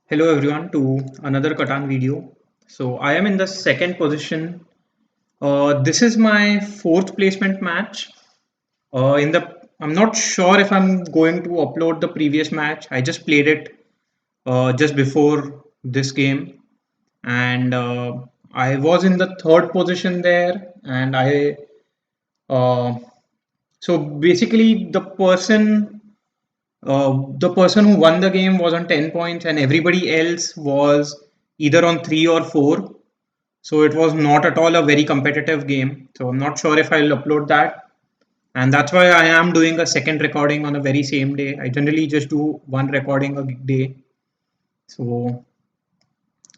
Hello everyone to another Catan video. So I am in the second position. This is my fourth placement match. I'm not sure if I'm going to upload the previous match. I just played it just before this game, and I was in the third position there. And I uh, so basically the person who won the game was on 10 points, and everybody else was either on 3 or 4. So it was not at all a very competitive game. So I'm not sure if I'll upload that. And that's why I am doing a second recording on the very same day. I generally just do one recording a day. So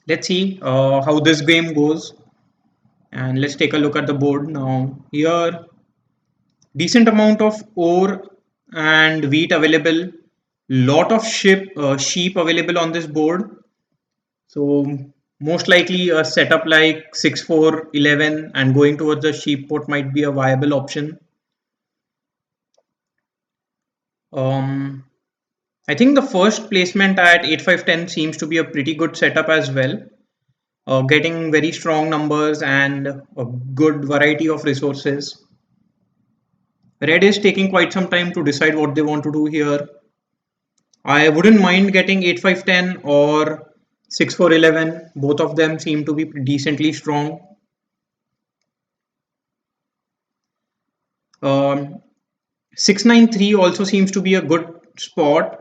let's see how this game goes. And let's take a look at the board now. Here, decent amount of ore and wheat available. Lot of sheep available on this board. So most likely a setup like 6-4-11 and going towards the sheep port might be a viable option. Um, I think the first placement at 8-5-10 seems to be a pretty good setup as well. Getting very strong numbers and a good variety of resources. Red is taking quite some time to decide what they want to do here. I wouldn't mind getting 8-5-10 or 6-4-11. Both of them seem to be decently strong. 6-9-3 also seems to be a good spot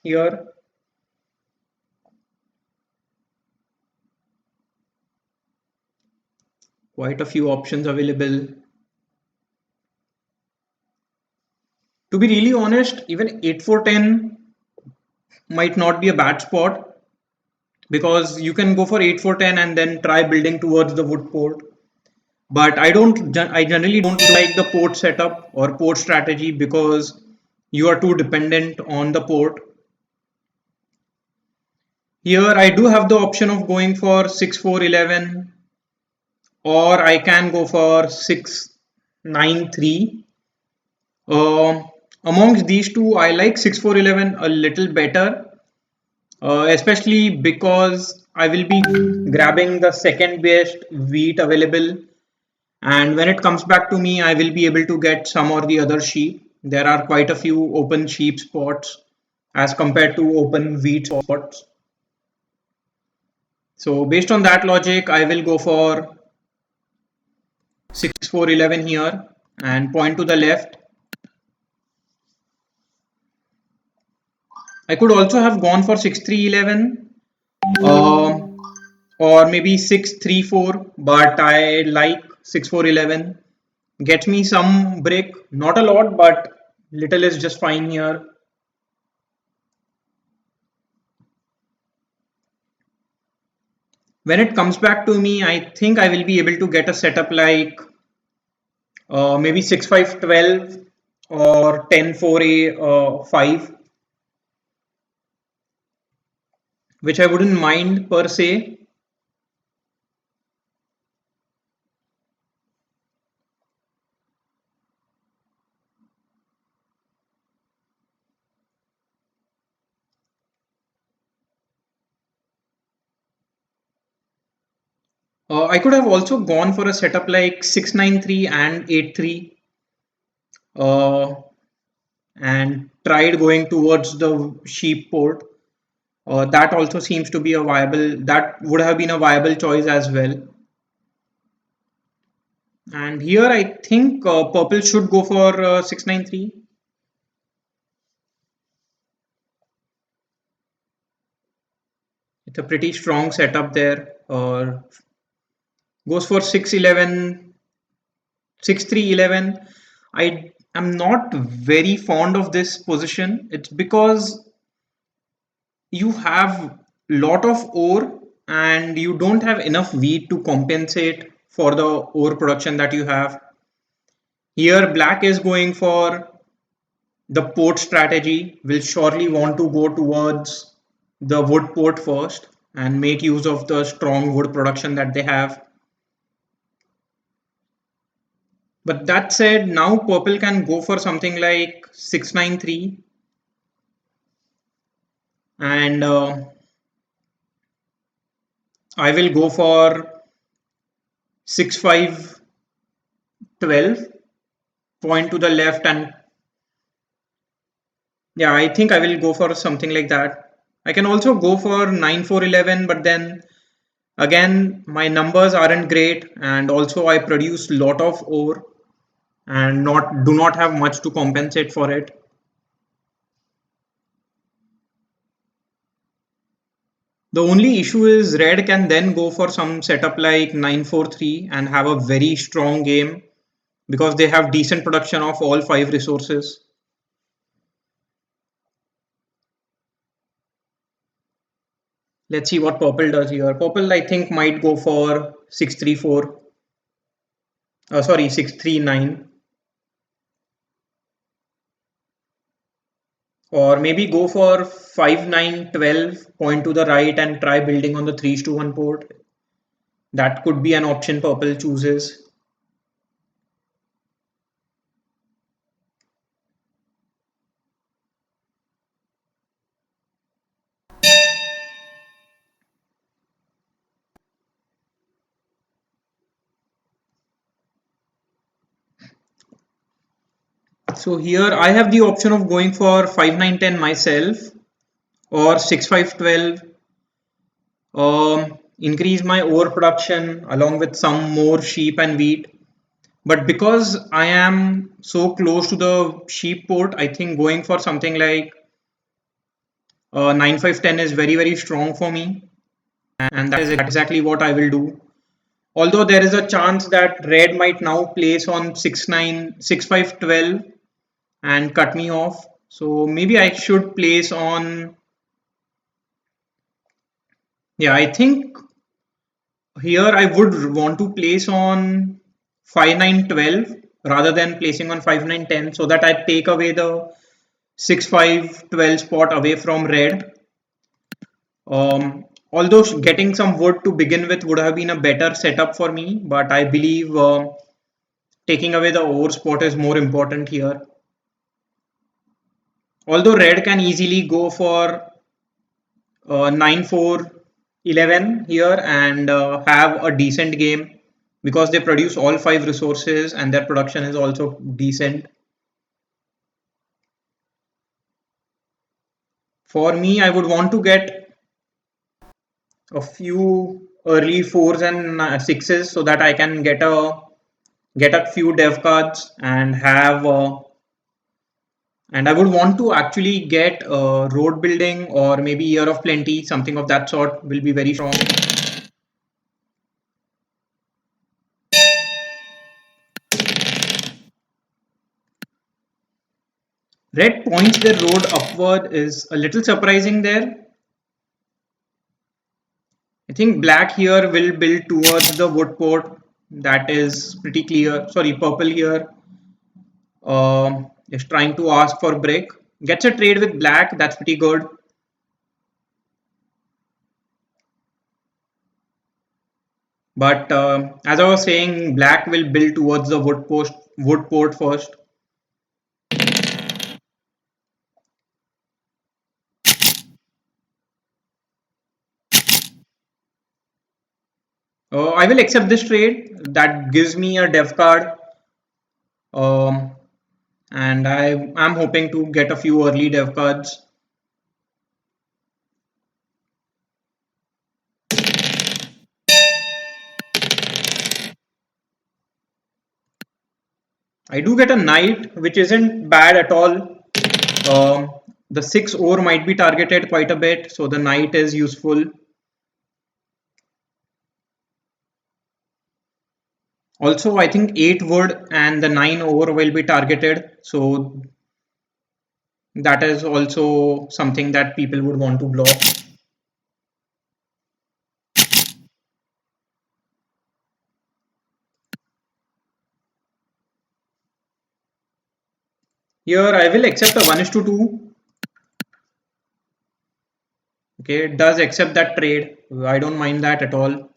here. Quite a few options available. To be really honest, even 8-4-10 might not be a bad spot, because you can go for 8-4-10 and then try building towards the wood port. But I generally don't like the port setup or port strategy, because you are too dependent on the port. Here I do have the option of going for 6-4-11, or I can go for 6-9-3. Amongst these two, I like 6-4-11 a little better, especially because I will be grabbing the second best wheat available, and when it comes back to me, I will be able to get some or the other sheep. There are quite a few open sheep spots as compared to open wheat spots. So based on that logic, I will go for 6-4-11 here and point to the left. I could also have gone for 6-3-11 or maybe 6-3-4, but I like 6-4-11. Gets me some brick, not a lot, but little is just fine here. When it comes back to me, I think I will be able to get a setup like maybe 6-5-12 or 10-4-A-5, which I wouldn't mind per se. I could have also gone for a setup like 6-9-3 and 8-3, uh, and tried going towards the sheep port. That also seems to be a viable, that would have been a viable choice as well. And here I think purple should go for 6-9-3. It's a pretty strong setup there. Goes for 6-11, 6-3-11. I am not very fond of this position. It's because you have lot of ore and you don't have enough wheat to compensate for the ore production that you have. Here black is going for the port strategy, will surely want to go towards the wood port first and make use of the strong wood production that they have. But that said, now purple can go for something like 6-9-3, and I will go for 6-5-12, point to the left, and yeah, I think I will go for something like that. I can also go for 9-4-11, but then again, my numbers aren't great, and also I produce lot of ore and not do not have much to compensate for it. The only issue is red can then go for some setup like 9-4-3 and have a very strong game because they have decent production of all 5 resources. Let's see what purple does here. Purple, I think, might go for 6-3-4. Sorry, 6-3-9. Or maybe go for 5-9-12, point to the right and try building on the 3-1 port. That could be an option purple chooses. So here I have the option of going for 5-9-10 myself or 6-5-12. Increase my overproduction along with some more sheep and wheat. But because I am so close to the sheep port, I think going for something like 9-5-10 is very strong for me, and that is exactly what I will do. Although there is a chance that red might now place on 6-5-12 and cut me off. So maybe I should place on, yeah, I think here I would want to place on 5-9-12 rather than placing on 5-9-10 so that I take away the 6-5-12 spot away from red. Although getting some wood to begin with would have been a better setup for me, but I believe taking away the ore spot is more important here. Although red can easily go for 9-4-11 here and have a decent game because they produce all 5 resources and their production is also decent. For me, I would want to get a few early 4s and 6s so that I can get a few dev cards and have and I would want to actually get road building or maybe year of plenty, something of that sort will be very strong. Red points their road upward is a little surprising there. I think black here will build towards the wood port. That is pretty clear. Sorry, purple here is trying to ask for brick. Gets a trade with black. That's pretty good. But as I was saying, black will build towards the wood port first. I will accept this trade. That gives me a dev card. Um, and I'm hoping to get a few early dev cards. I do get a knight, which isn't bad at all. The 6 ore might be targeted quite a bit, so the knight is useful. Also, I think 8 wood and the 9 ore will be targeted, so that is also something that people would want to block. Here I will accept a 1:2. Okay, it does accept that trade. I don't mind that at all.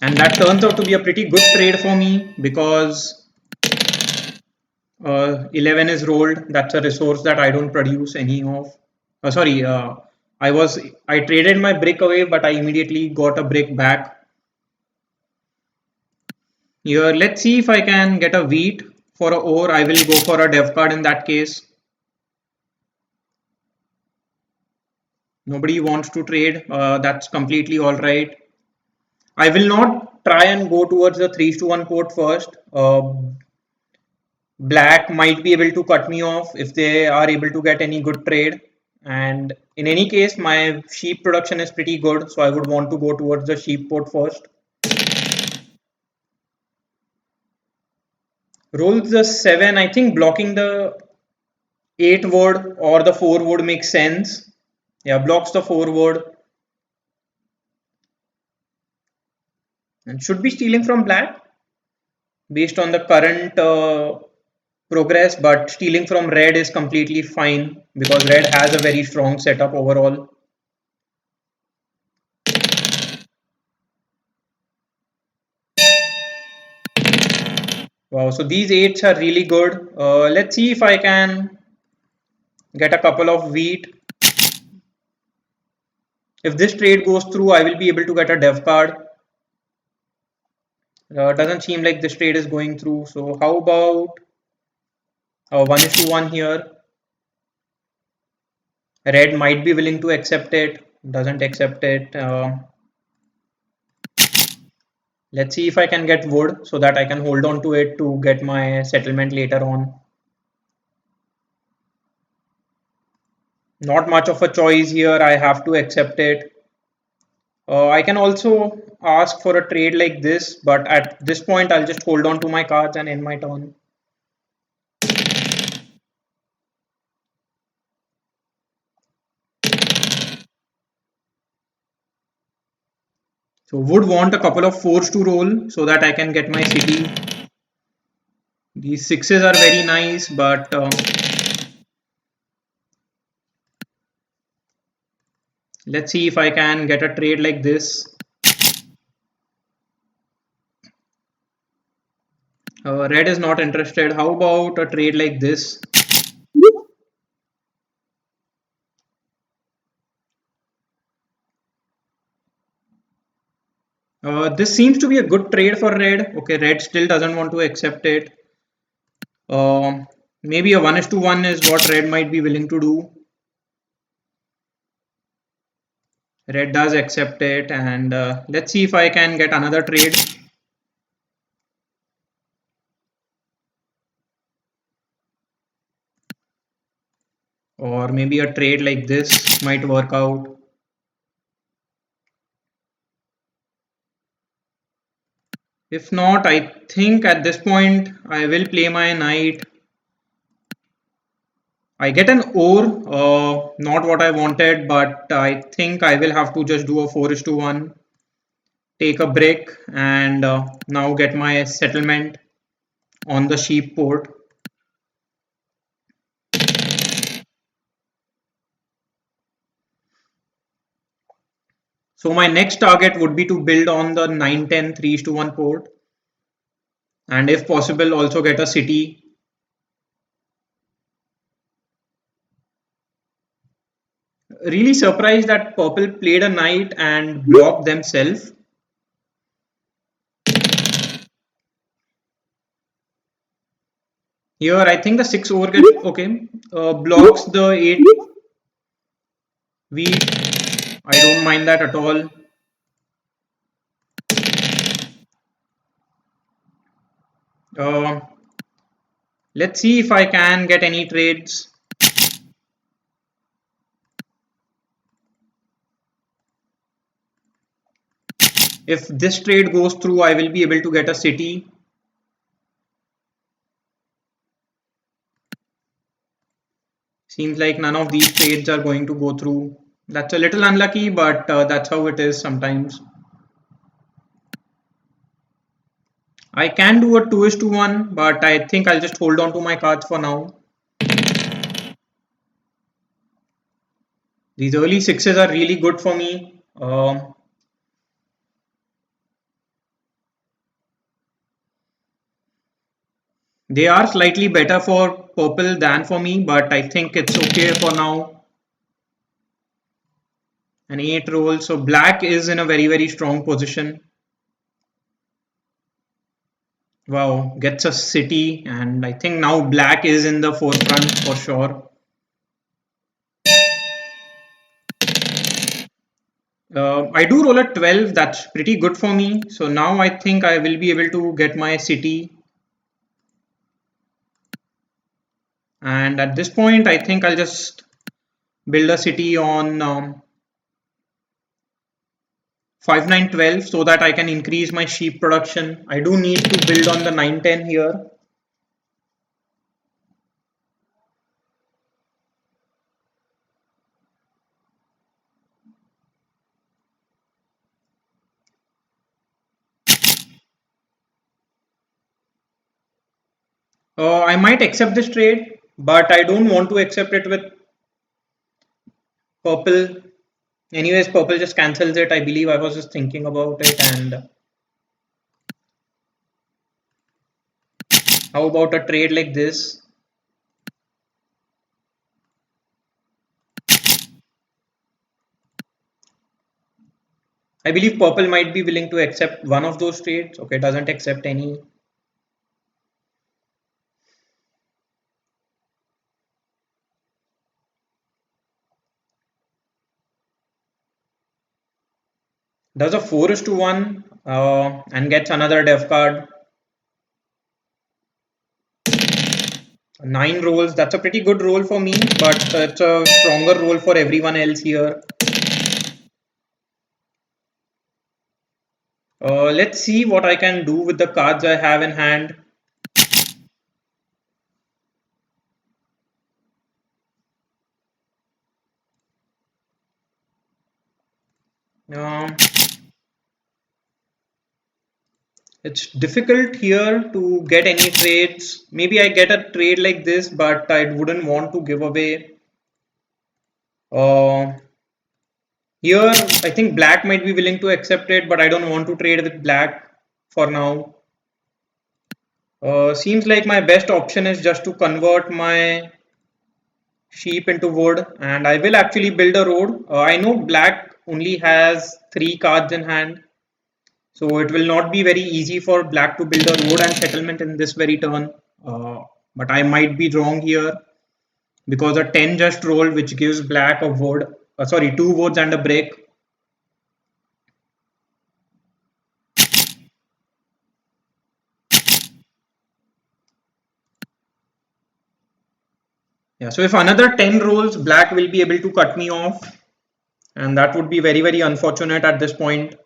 And that turns out to be a pretty good trade for me because 11 is rolled. That's a resource that I don't produce any of. Sorry, I was I traded my brick away, but I immediately got a brick back. Here, let's see if I can get a wheat for a ore. I will go for a dev card in that case. Nobody wants to trade. That's completely all right. I will not try and go towards the 3:1 port first. Black might be able to cut me off if they are able to get any good trade. And in any case, my sheep production is pretty good, so I would want to go towards the sheep port first. Rolls the 7. I think blocking the 8 word or the 4 would make sense. Yeah, blocks the 4 word. And should be stealing from black based on the current progress, but stealing from red is completely fine because red has a very strong setup overall. Wow, so these 8s are really good. Let's see if I can get a couple of wheat. If this trade goes through, I will be able to get a dev card. Doesn't seem like this trade is going through. So how about 1:1 here? Red might be willing to accept it. Doesn't accept it. Let's see if I can get wood so that I can hold on to it to get my settlement later on. Not much of a choice here. I have to accept it. I can also ask for a trade like this, but at this point, I'll just hold on to my cards and end my turn. So would want a couple of 4s to roll so that I can get my city. These 6s are very nice, but let's see if I can get a trade like this. Red is not interested. How about a trade like this? This seems to be a good trade for red. Okay, red still doesn't want to accept it. Maybe a 1:1 is what red might be willing to do. Red does accept it, and let's see if I can get another trade. Or maybe a trade like this might work out. If not, I think at this point I will play my knight. I get an ore, not what I wanted, but I think I will have to just do a 4:1. Take a brick and now get my settlement on the sheep port. So my next target would be to build on the 9-10 3:1 port, and if possible also get a city. Really surprised that purple played a knight and blocked themselves. Here I think the 6 over gets okay. Blocks the 8 wheat. I don't mind that at all. Uh, let's see if I can get any trades. If this trade goes through, I will be able to get a city. Seems like none of these trades are going to go through. That's a little unlucky, but that's how it is sometimes. I can do a 2:1, but I think I'll just hold on to my cards for now. These early 6s are really good for me. They are slightly better for purple than for me, but I think it's okay for now. An 8 roll. So black is in a very strong position. Wow, gets a city, and I think now black is in the forefront for sure. I do roll a 12, that's pretty good for me. So now I think I will be able to get my city. And at this point, I think I'll just build a city on 5 9 12 so that I can increase my sheep production. I do need to build on the 9 10 here. I might accept this trade, but I don't want to accept it with purple. Anyways, purple just cancels it. I believe I was just thinking about it. And how about a trade like this? I believe purple might be willing to accept one of those trades. Okay, doesn't accept any. Does a 4:1 and gets another dev card. 9 rolls. That's a pretty good roll for me, but it's a stronger roll for everyone else here. Let's see what I can do with the cards I have in hand. Um, it's difficult here to get any trades. Maybe I get a trade like this, but I wouldn't want to give away. Uh, Here, I think black might be willing to accept it, but I don't want to trade with black for now. Seems like my best option is just to convert my sheep into wood, and I will actually build a road. I know black only has 3 cards in hand, so it will not be very easy for black to build a road and settlement in this very turn. But I might be wrong here because a 10 just rolled, which gives black a wood, sorry, 2 woods and a brick. Yeah, so if another 10 rolls, black will be able to cut me off, and that would be very unfortunate at this point.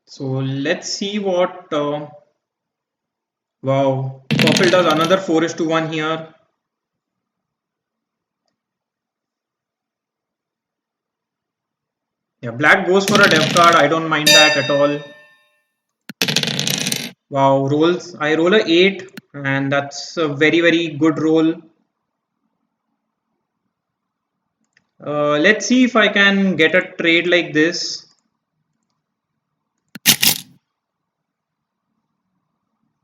So let's see what. Wow, purple does another 4:1 here. Yeah, black goes for a dev card. I don't mind that at all. Wow, rolls. I roll a 8, and that's a very good roll. Let's see if I can get a trade like this.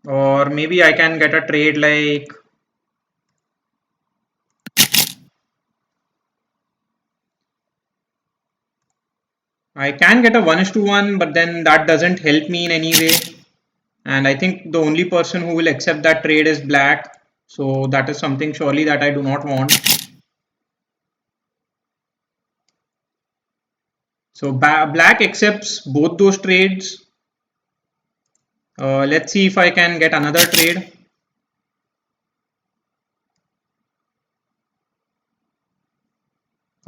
Or maybe I can get a trade like. I can get a 1:1, but then that doesn't help me in any way. And I think the only person who will accept that trade is black. So that is something surely that I do not want. So black accepts both those trades. Let's see if I can get another trade.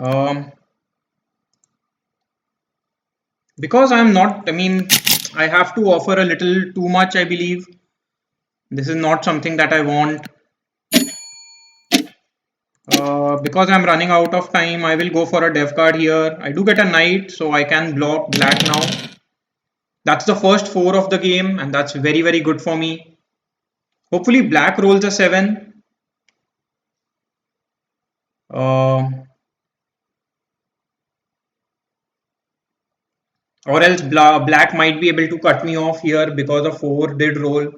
Um, because I'm not, I mean, I have to offer a little too much, I believe. This is not something that I want. Because I'm running out of time, I will go for a dev card here. I do get a knight, so I can block black now. That's the first 4 of the game, and that's very, very good for me. Hopefully black rolls a 7. Uh, or else black might be able to cut me off here because a 4 did roll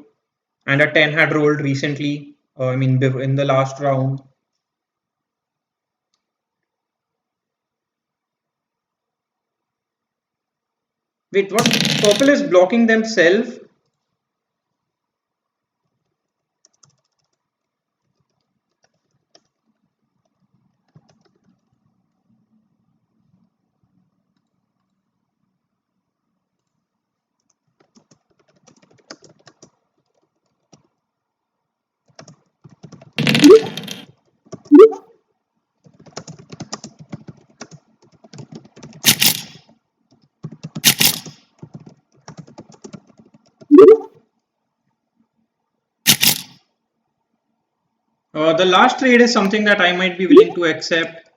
and a 10 had rolled recently. I mean, in the last round. Wait, what? Purple is blocking themselves? The last trade is something that I might be willing to accept.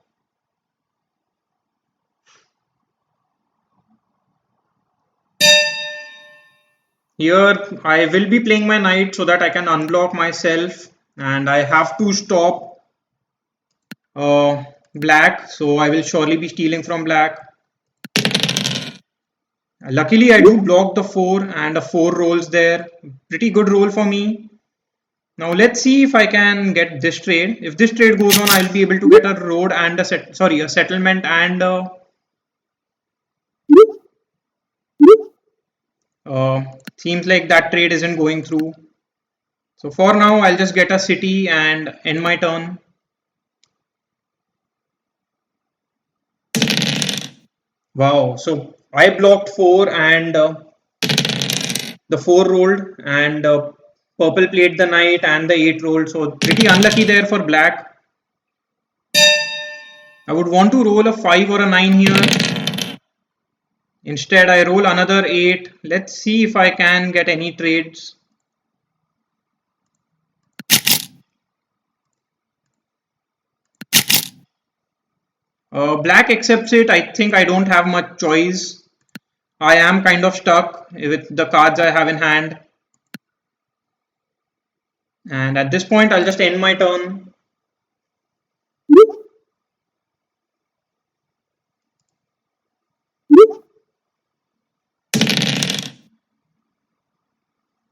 Here, I will be playing my knight so that I can unblock myself, and I have to stop black, so I will surely be stealing from black. Luckily, I do block the 4 and a 4 rolls there. Pretty good roll for me. Now let's see if I can get this trade. If this trade goes on, I'll be able to get a road and a settlement and uh, seems like that trade isn't going through. So for now, I'll just get a city and end my turn. Wow, so I blocked 4 and the 4 rolled and purple played the knight and the 8 rolled. So pretty unlucky there for black. I would want to roll a 5 or a 9 here. Instead, I roll another 8. Let's see if I can get any trades. Black accepts it. I think I don't have much choice. I am kind of stuck with the cards I have in hand. And at this point, I'll just end my turn.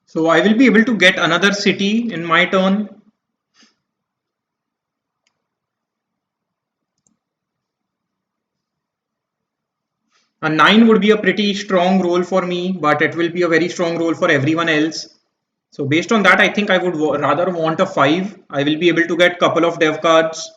So I will be able to get another city in my turn. A 9 would be a pretty strong roll for me, but it will be a very strong roll for everyone else. So based on that, I think I would rather want a 5. I will be able to get couple of dev cards.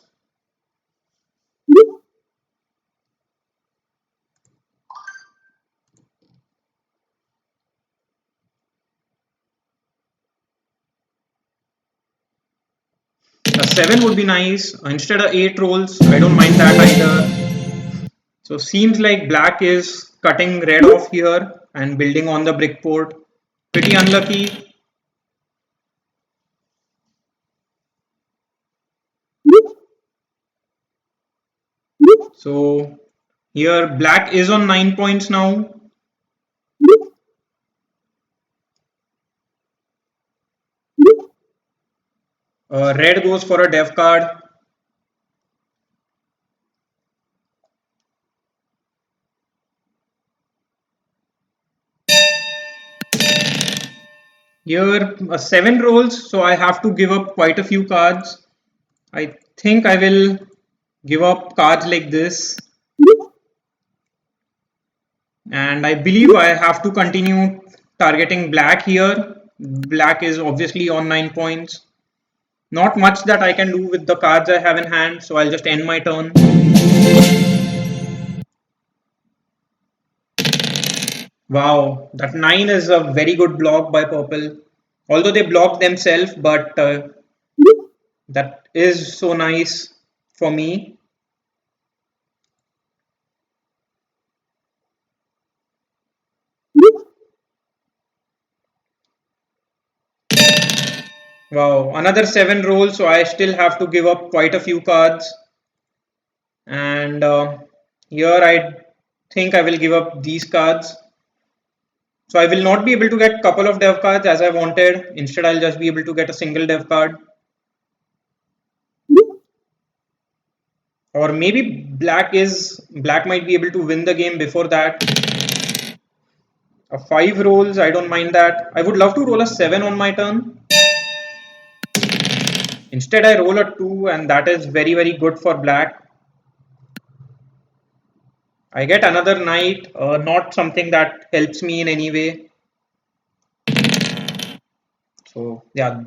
A 7 would be nice. Instead of 8 rolls, I don't mind that either. So seems like black is cutting red off here and building on the brick port. Pretty unlucky. So here black is on 9 points now. Red goes for a dev card. Here 7 rolls, so I have to give up quite a few cards. I think I will give up cards like this. And I believe I have to continue targeting black here. Black is obviously on 9 points. Not much that I can do with the cards I have in hand, so I'll just end my turn. Wow, that 9 is a very good block by purple. Although they blocked themselves, but that is so nice for me. Wow, another 7 rolls, so I still have to give up quite a few cards. And here I think I will give up these cards. So I will not be able to get couple of dev cards as I wanted. Instead, I'll just be able to get a single dev card. Or maybe black might be able to win the game before that. A 5 rolls, I don't mind that. I would love to roll a 7 on my turn. Instead, I roll a 2, and that is very, very good for black. I get another knight, not something that helps me in any way. So, yeah,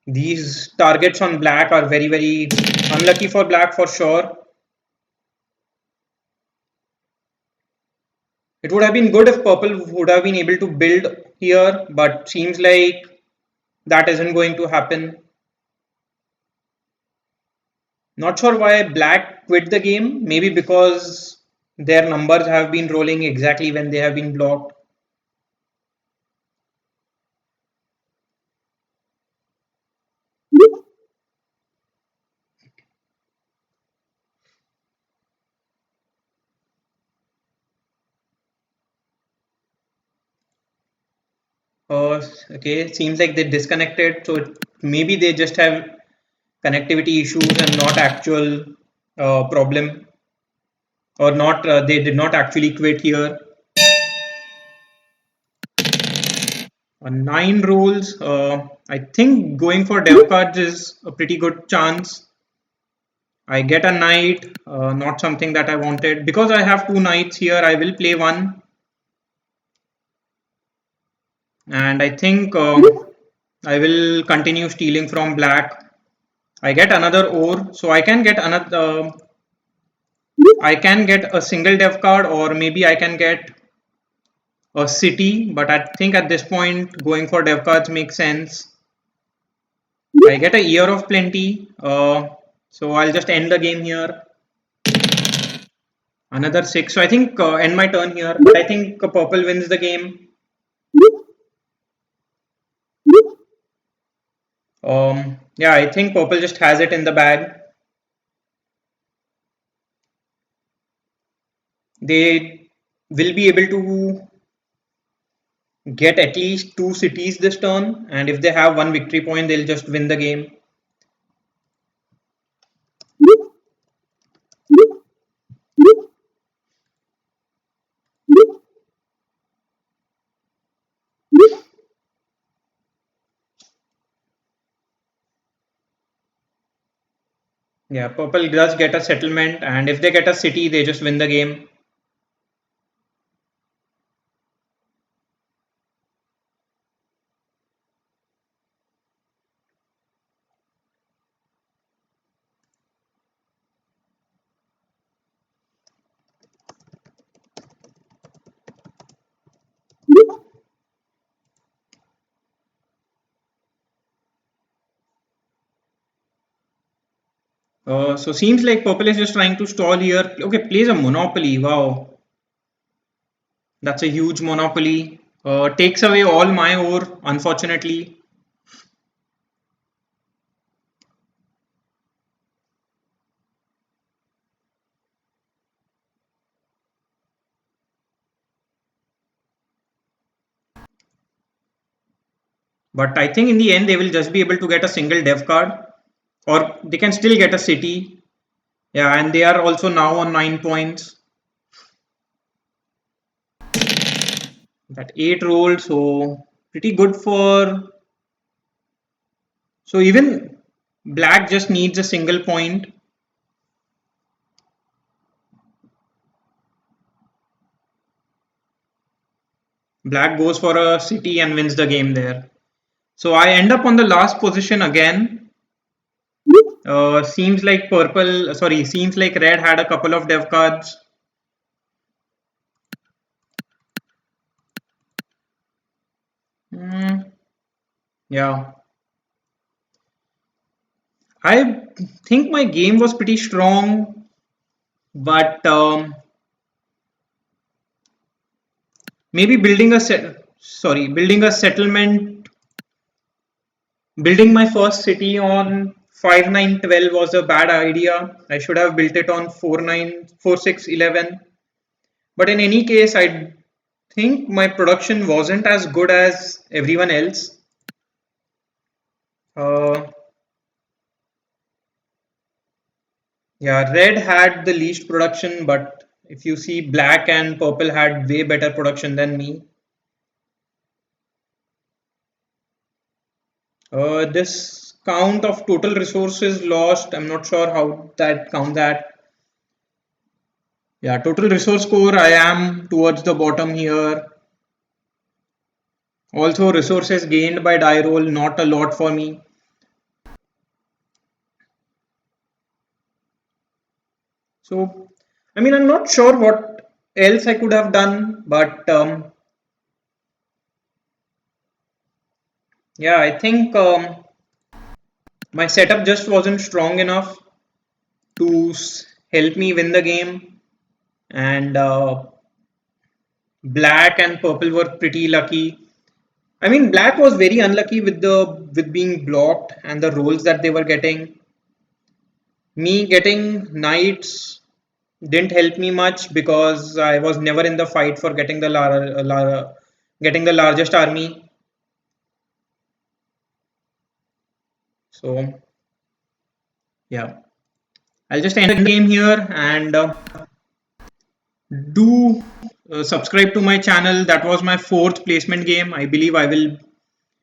these targets on black are very, very unlucky for black for sure. It would have been good if purple would have been able to build here, but seems like that isn't going to happen. Not sure why black quit the game. Maybe because their numbers have been rolling exactly when they have been blocked. Okay, seems like they disconnected. So maybe they just have connectivity issues and not actual problem, or not. They did not actually quit here. 9 rolls. I think going for dev cards is a pretty good chance. I get a knight, not something that I wanted. Because I have 2 knights here, I will play one. And I think I will continue stealing from black. I get another ore, so I can get another. I can get a single dev card, or maybe I can get a city. But I think at this point, going for dev cards makes sense. I get a year of plenty, so I'll just end the game here. Another 6. So I think end my turn here. But I think purple wins the game. Yeah, I think purple just has it in the bag. They will be able to get at least 2 cities this turn, and if they have 1 victory point, they'll just win the game. Yeah, purple does get a settlement, and if they get a city, they just win the game. So seems like purple is just trying to stall here. Okay, plays a monopoly. Wow, that's a huge monopoly. Takes away all my ore, unfortunately. But I think in the end, they will just be able to get a single dev card, or they can still get a city. Yeah, and they are also now on 9 points. That 8 rolled, so pretty good for. So even black just needs a single point. Black goes for a city and wins the game there. So I end up on the last position again. Seems like red had a couple of dev cards. Hmm, yeah, I think my game was pretty strong, but maybe building a settlement Building my first city on 5912 was a bad idea. I should have built it on 4611. But in any case, I think my production wasn't as good as everyone else. Uh, yeah, red had the least production, but if you see, black and purple had way better production than me. This count of total resources lost, I'm not sure how that counts that. Yeah, total resource score, I am towards the bottom here. Also, resources gained by die roll, not a lot for me. So, I mean, I'm not sure what else I could have done, but yeah, I think my setup just wasn't strong enough to help me win the game, and black and purple were pretty lucky. I mean, black was very unlucky with being blocked and the rolls that they were getting. Me getting knights didn't help me much because I was never in the fight for getting getting the largest army. So yeah, I'll just end the game here and do subscribe to my channel. That was my fourth placement game. I believe I will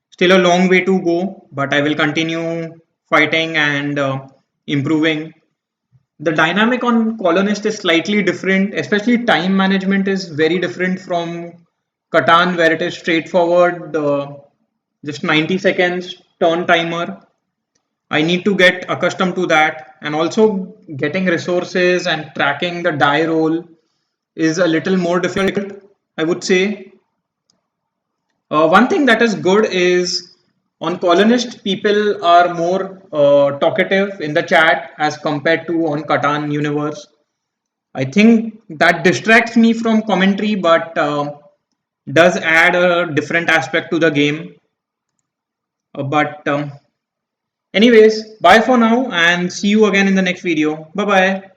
still a long way to go, but I will continue fighting and improving. The dynamic on colonist is slightly different, especially time management is very different from Catan, where it is straightforward, just 90 seconds turn timer. I need to get accustomed to that, and also getting resources and tracking the die roll is a little more difficult, I would say. One thing that is good is on colonist, people are more talkative in the chat as compared to on Catan universe. I think that distracts me from commentary, but does add a different aspect to the game. But anyways, bye for now and see you again in the next video. Bye bye.